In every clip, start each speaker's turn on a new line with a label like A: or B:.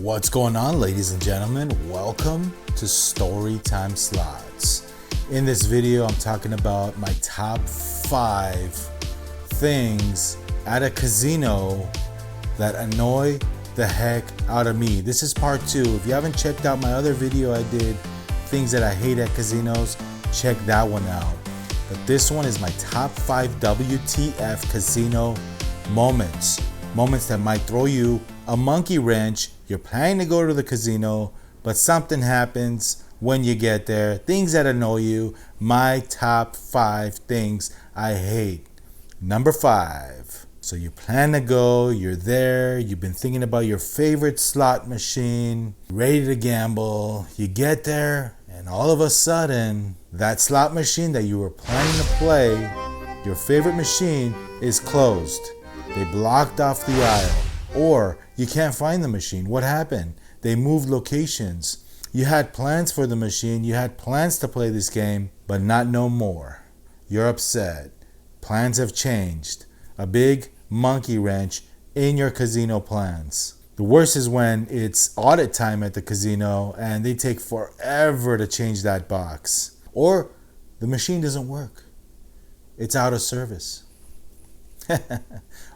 A: What's going on, ladies and gentlemen? Welcome to Storytime Slots. In this video, I'm talking about my top 5 things at a casino that annoy the heck out of me. This is part 2. If you haven't checked out my other video I did, things that I hate at casinos, check that one out. But this one is my top 5 WTF casino moments. Moments that might throw you a monkey wrench. You're planning to go to the casino, but something happens when you get there. Things that annoy you. My top 5 things I hate. Number 5. So you plan to go, you're there, you've been thinking about your favorite slot machine, ready to gamble. You get there, and all of a sudden, that slot machine that you were planning to play, your favorite machine, is closed. They blocked off the aisle. Or you can't find the machine. What happened? They moved locations. You had plans for the machine. You had plans to play this game, but not no more. You're upset. Plans have changed. A big monkey wrench in your casino plans. The worst is when it's audit time at the casino and they take forever to change that box. Or the machine doesn't work. It's out of service.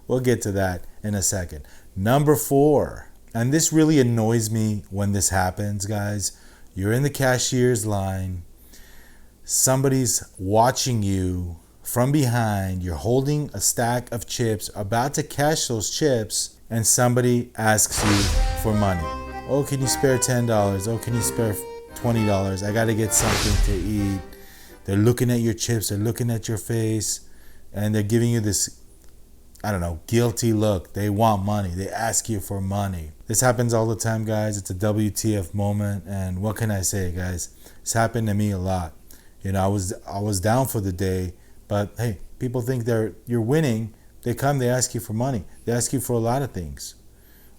A: We'll get to that in a second. Number 4, and this really annoys me when this happens, guys. You're in the cashier's line. Somebody's watching you from behind. You're holding a stack of chips, about to cash those chips, and somebody asks you for money. Oh, can you spare $10? Oh, can you spare $20? I got to get something to eat. They're looking at your chips. They're looking at your face, and they're giving you this, I don't know, guilty look. They want money. They ask you for money. This happens all the time, guys. It's a WTF moment. And what can I say, guys? It's happened to me a lot. You know, I was down for the day, but hey, people think you're winning. They come, they ask you for money. They ask you for a lot of things.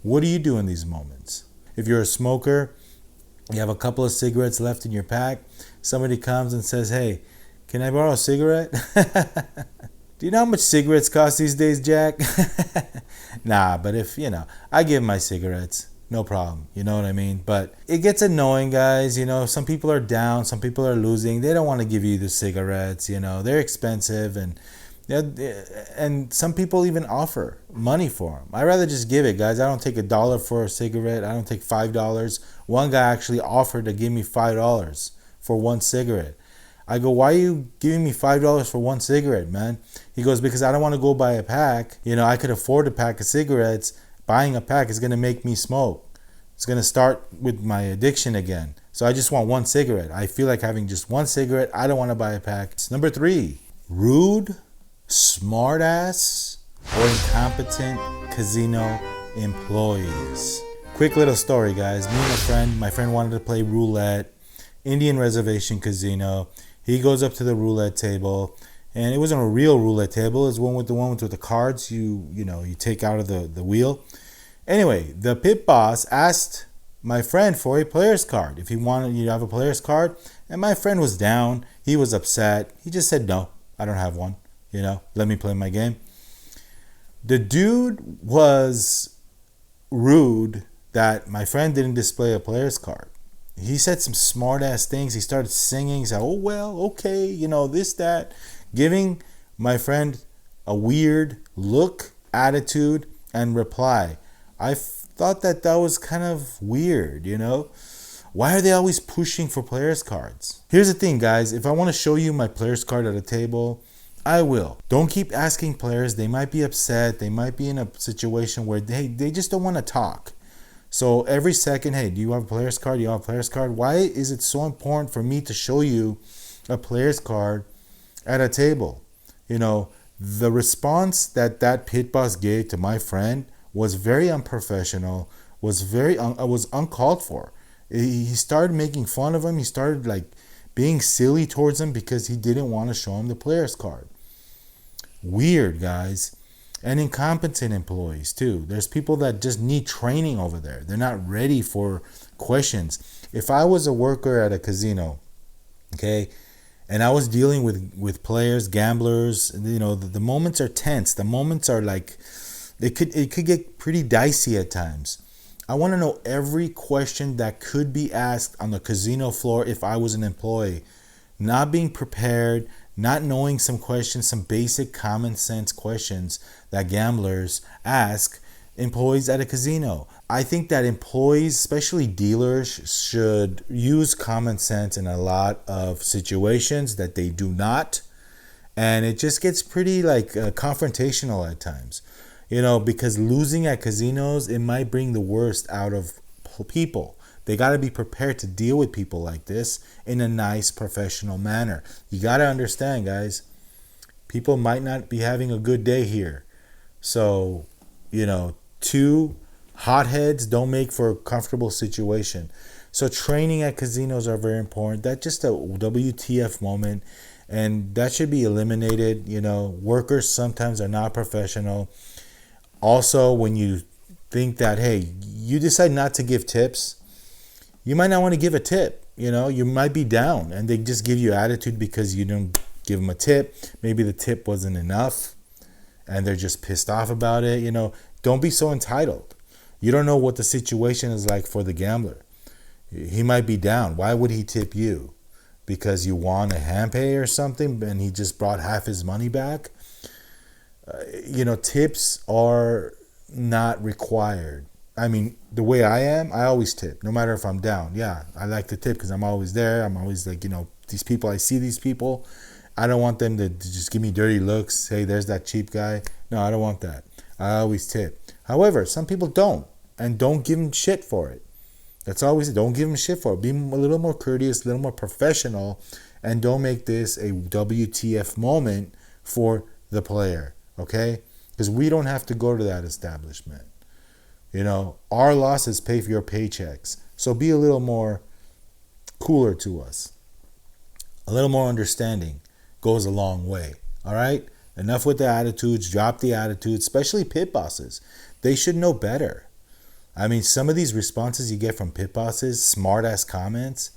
A: What do you do in these moments? If you're a smoker, you have a couple of cigarettes left in your pack, somebody comes and says, hey, can I borrow a cigarette? Do you know how much cigarettes cost these days, Jack? Nah, but if, I give my cigarettes, no problem. You know what I mean? But it gets annoying, guys. Some people are down, some people are losing. They don't want to give you the cigarettes. They're expensive, and some people even offer money for them. I'd rather just give it, guys. I don't take $1 for a cigarette. I don't take $5. One guy actually offered to give me $5 for one cigarette. I go, why are you giving me $5 for one cigarette, man? He goes, because I don't want to go buy a pack. I could afford a pack of cigarettes. Buying a pack is going to make me smoke. It's going to start with my addiction again. So I just want one cigarette. I feel like having just one cigarette. I don't want to buy a pack. Number 3, rude, smartass, or incompetent casino employees. Quick little story, guys. Me and my friend wanted to play roulette, Indian Reservation Casino. He goes up to the roulette table, and it wasn't a real roulette table. It was one with the cards you take out of the wheel. Anyway, the pit boss asked my friend for a player's card. If he wanted you to have a player's card, and my friend was down. He was upset. He just said, no, I don't have one. Let me play my game. The dude was rude that my friend didn't display a player's card. He said some smart ass things. He started singing. He said, oh, well, okay, this, that. Giving my friend a weird look, attitude, and reply. I thought that was kind of weird, Why are they always pushing for players' cards? Here's the thing, guys. If I want to show you my player's card at a table, I will. Don't keep asking players. They might be upset. They might be in a situation where they just don't want to talk. So every second, hey, do you have a player's card? Do you have a player's card? Why is it so important for me to show you a player's card at a table? The response that pit boss gave to my friend was very unprofessional, was uncalled for. He started making fun of him. He started being silly towards him because he didn't want to show him the player's card. Weird, guys. And incompetent employees too. There's people that just need training over there. They're not ready for questions. If I was a worker at a casino, okay, and I was dealing with players, gamblers, the moments are tense. The moments are it could get pretty dicey at times. I want to know every question that could be asked on the casino floor if I was an employee. Not being prepared, not knowing some questions, some basic common sense questions that gamblers ask employees at a casino. I think that employees, especially dealers, should use common sense in a lot of situations that they do not. And it just gets pretty confrontational at times, because losing at casinos, it might bring the worst out of people. They got to be prepared to deal with people like this in a nice, professional manner. You got to understand, guys, people might not be having a good day here. So, two hotheads don't make for a comfortable situation. So training at casinos are very important. That's just a WTF moment, and that should be eliminated. Workers sometimes are not professional. Also, when you think that, hey, you decide not to give tips, you might not want to give a tip. You might be down and they just give you attitude because you don't give them a tip. Maybe the tip wasn't enough and they're just pissed off about it. Don't be so entitled. You don't know what the situation is like for the gambler. He might be down. Why would he tip you? Because you won a hand pay or something and he just brought half his money back? Tips are not required. I mean, the way I am, I always tip, no matter if I'm down. Yeah, I like to tip because I'm always there. I'm always like, these people, I see these people. I don't want them to just give me dirty looks. Hey, there's that cheap guy. No, I don't want that. I always tip. However, some people don't, and don't give them shit for it. That's always it. Don't give them shit for it. Be a little more courteous, a little more professional, and don't make this a WTF moment for the player, okay? Because we don't have to go to that establishment. Our losses pay for your paychecks. So be a little more cooler to us. A little more understanding goes a long way. All right? Enough with the attitudes. Drop the attitudes, especially pit bosses. They should know better. I mean, some of these responses you get from pit bosses, smart-ass comments,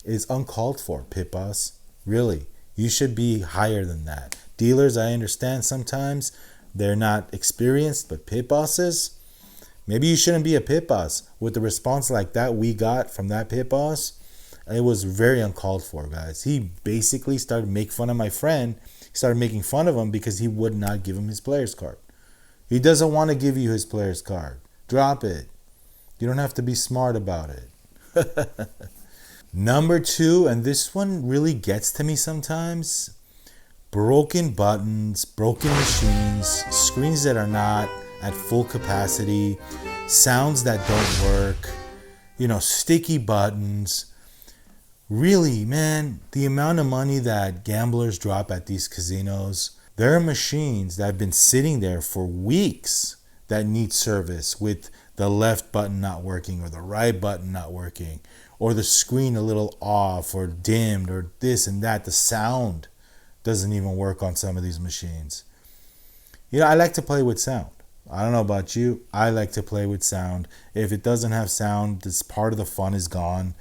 A: is uncalled for, pit boss. Really. You should be higher than that. Dealers, I understand sometimes they're not experienced, but pit bosses, maybe you shouldn't be a pit boss. With the response like that we got from that pit boss, it was very uncalled for, guys. He basically started making fun of my friend. He started making fun of him because he would not give him his player's card. He doesn't want to give you his player's card. Drop it. You don't have to be smart about it. Number 2, and this one really gets to me sometimes, broken buttons, broken machines, screens that are not at full capacity, sounds that don't work, sticky buttons. Really, man, the amount of money that gamblers drop at these casinos, there are machines that have been sitting there for weeks that need service with the left button not working or the right button not working or the screen a little off or dimmed or this and that. The sound doesn't even work on some of these machines. I like to play with sound. I don't know about you. I like to play with sound. If it doesn't have sound, this part of the fun is gone.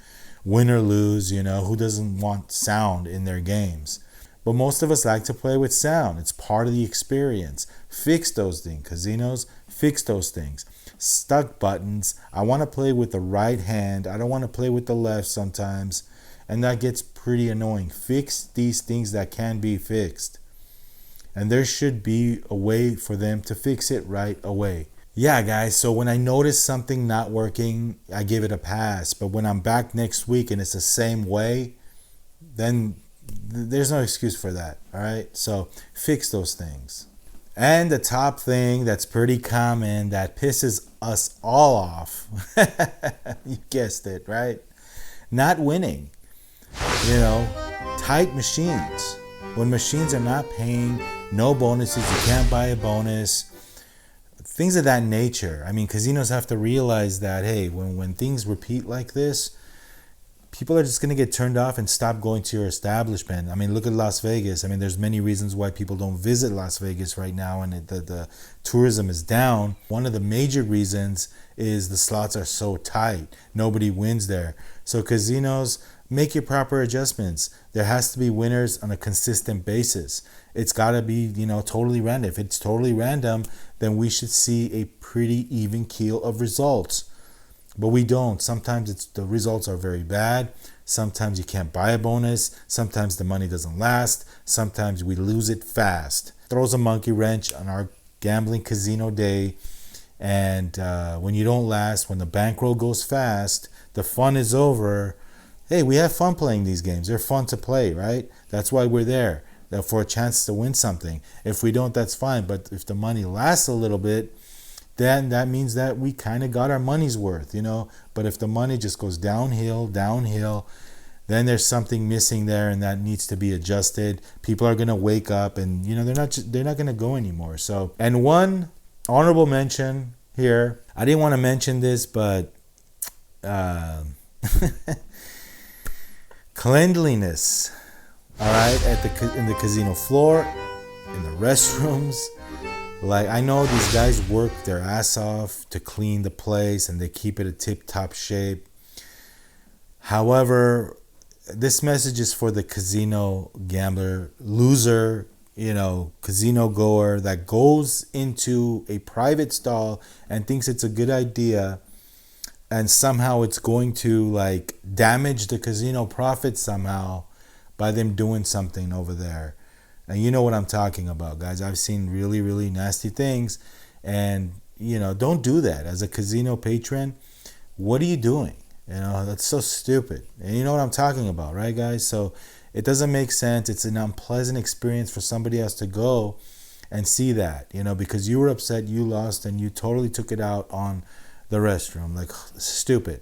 A: Win or lose, who doesn't want sound in their games? But most of us like to play with sound. It's part of the experience. Fix those things. Casinos, fix those things. Stuck buttons. I want to play with the right hand. I don't want to play with the left sometimes. And that gets pretty annoying. Fix these things that can be fixed. And there should be a way for them to fix it right away. Yeah, guys, so when I notice something not working, I give it a pass. But when I'm back next week and it's the same way, then there's no excuse for that, all right? So fix those things. And the top thing that's pretty common that pisses us all off, you guessed it, right? Not winning. Tight machines. When machines are not paying, no bonuses, you can't buy a bonus. Things of that nature. I mean, casinos have to realize that, hey, when things repeat like this, people are just going to get turned off and stop going to your establishment. I mean, look at Las Vegas. I mean, there's many reasons why people don't visit Las Vegas right now, and the tourism is down. One of the major reasons is the slots are so tight. Nobody wins there. So casinos, make your proper adjustments. There has to be winners on a consistent basis. It's got to be, totally random. If it's totally random, then we should see a pretty even keel of results. But we don't. Sometimes the results are very bad. Sometimes you can't buy a bonus. Sometimes the money doesn't last. Sometimes we lose it fast. Throws a monkey wrench on our gambling casino day. And when you don't last, when the bankroll goes fast, the fun is over. Hey, we have fun playing these games. They're fun to play, right? That's why we're there, for a chance to win something. If we don't, that's fine. But if the money lasts a little bit, then that means that we kind of got our money's worth, you know. But if the money just goes downhill, then there's something missing there, and that needs to be adjusted. People are gonna wake up, and you know they're not gonna go anymore. So, and one honorable mention here. I didn't want to mention this, but cleanliness. All right, in the casino floor, in the restrooms. Like, I know these guys work their ass off to clean the place and they keep it a tip-top shape. However, this message is for the casino gambler, loser, you know, casino goer that goes into a private stall and thinks it's a good idea, and somehow it's going to like damage the casino profit somehow by them doing something over there. And you know what I'm talking about, guys. I've seen really, really nasty things. And, you know, don't do that. As a casino patron, what are you doing? You know, that's so stupid. And you know what I'm talking about, right, guys? So it doesn't make sense. It's an unpleasant experience for somebody else to go and see that, you know, because you were upset, you lost, and you totally took it out on the restroom. Like, stupid,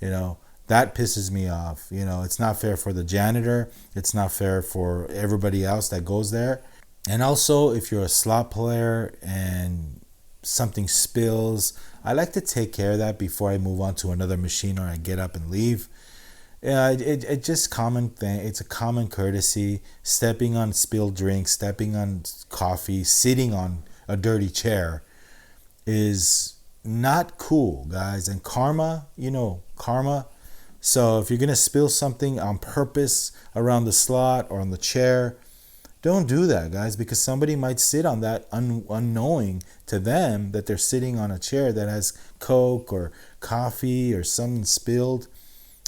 A: you know. That pisses me off. You know, it's not fair for the janitor. It's not fair for everybody else that goes there. And also, if you're a slot player and something spills, I like to take care of that before I move on to another machine or I get up and leave. It's just common thing. It's a common courtesy. Stepping on spilled drinks, stepping on coffee, sitting on a dirty chair is not cool, guys. And karma, you know, karma. So if you're going to spill something on purpose around the slot or on the chair, don't do that, guys, because somebody might sit on that unknowing to them that they're sitting on a chair that has Coke or coffee or something spilled.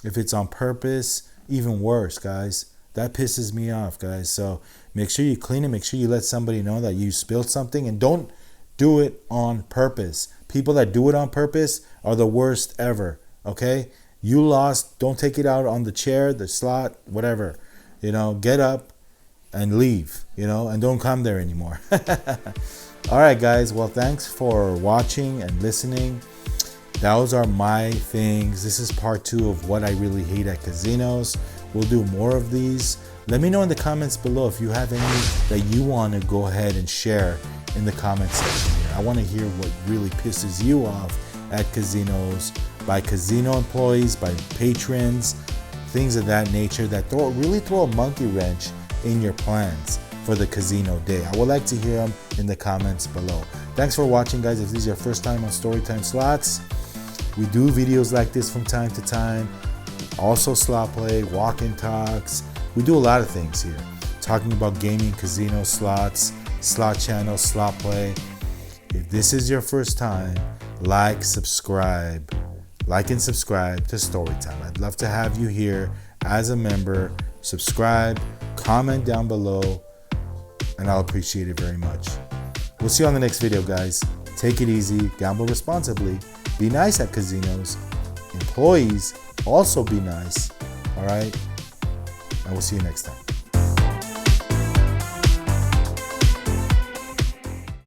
A: If it's on purpose, even worse, guys. That pisses me off, guys. So make sure you clean it. Make sure you let somebody know that you spilled something, and don't do it on purpose. People that do it on purpose are the worst ever, okay? You lost. Don't take it out on the chair, the slot, whatever. You know, get up and leave, you know, and don't come there anymore. All right, guys. Well, thanks for watching and listening. Those are my things. This is part 2 of what I really hate at casinos. We'll do more of these. Let me know in the comments below if you have any that you want to go ahead and share in the comment section here. I want to hear what really pisses you off at casinos, by casino employees, by patrons, things of that nature that really throw a monkey wrench in your plans for the casino day. I would like to hear them in the comments below. Thanks for watching, guys. If this is your first time on Storytime Slots, we do videos like this from time to time. Also slot play, walk-in talks. We do a lot of things here. Talking about gaming, casino, slots, slot channel, slot play. If this is your first time, like and subscribe to Storytime. I'd love to have you here as a member. Subscribe, comment down below, and I'll appreciate it very much. We'll see you on the next video, guys. Take it easy, gamble responsibly, be nice at casinos. Employees, also be nice, all right? And we'll see you next time.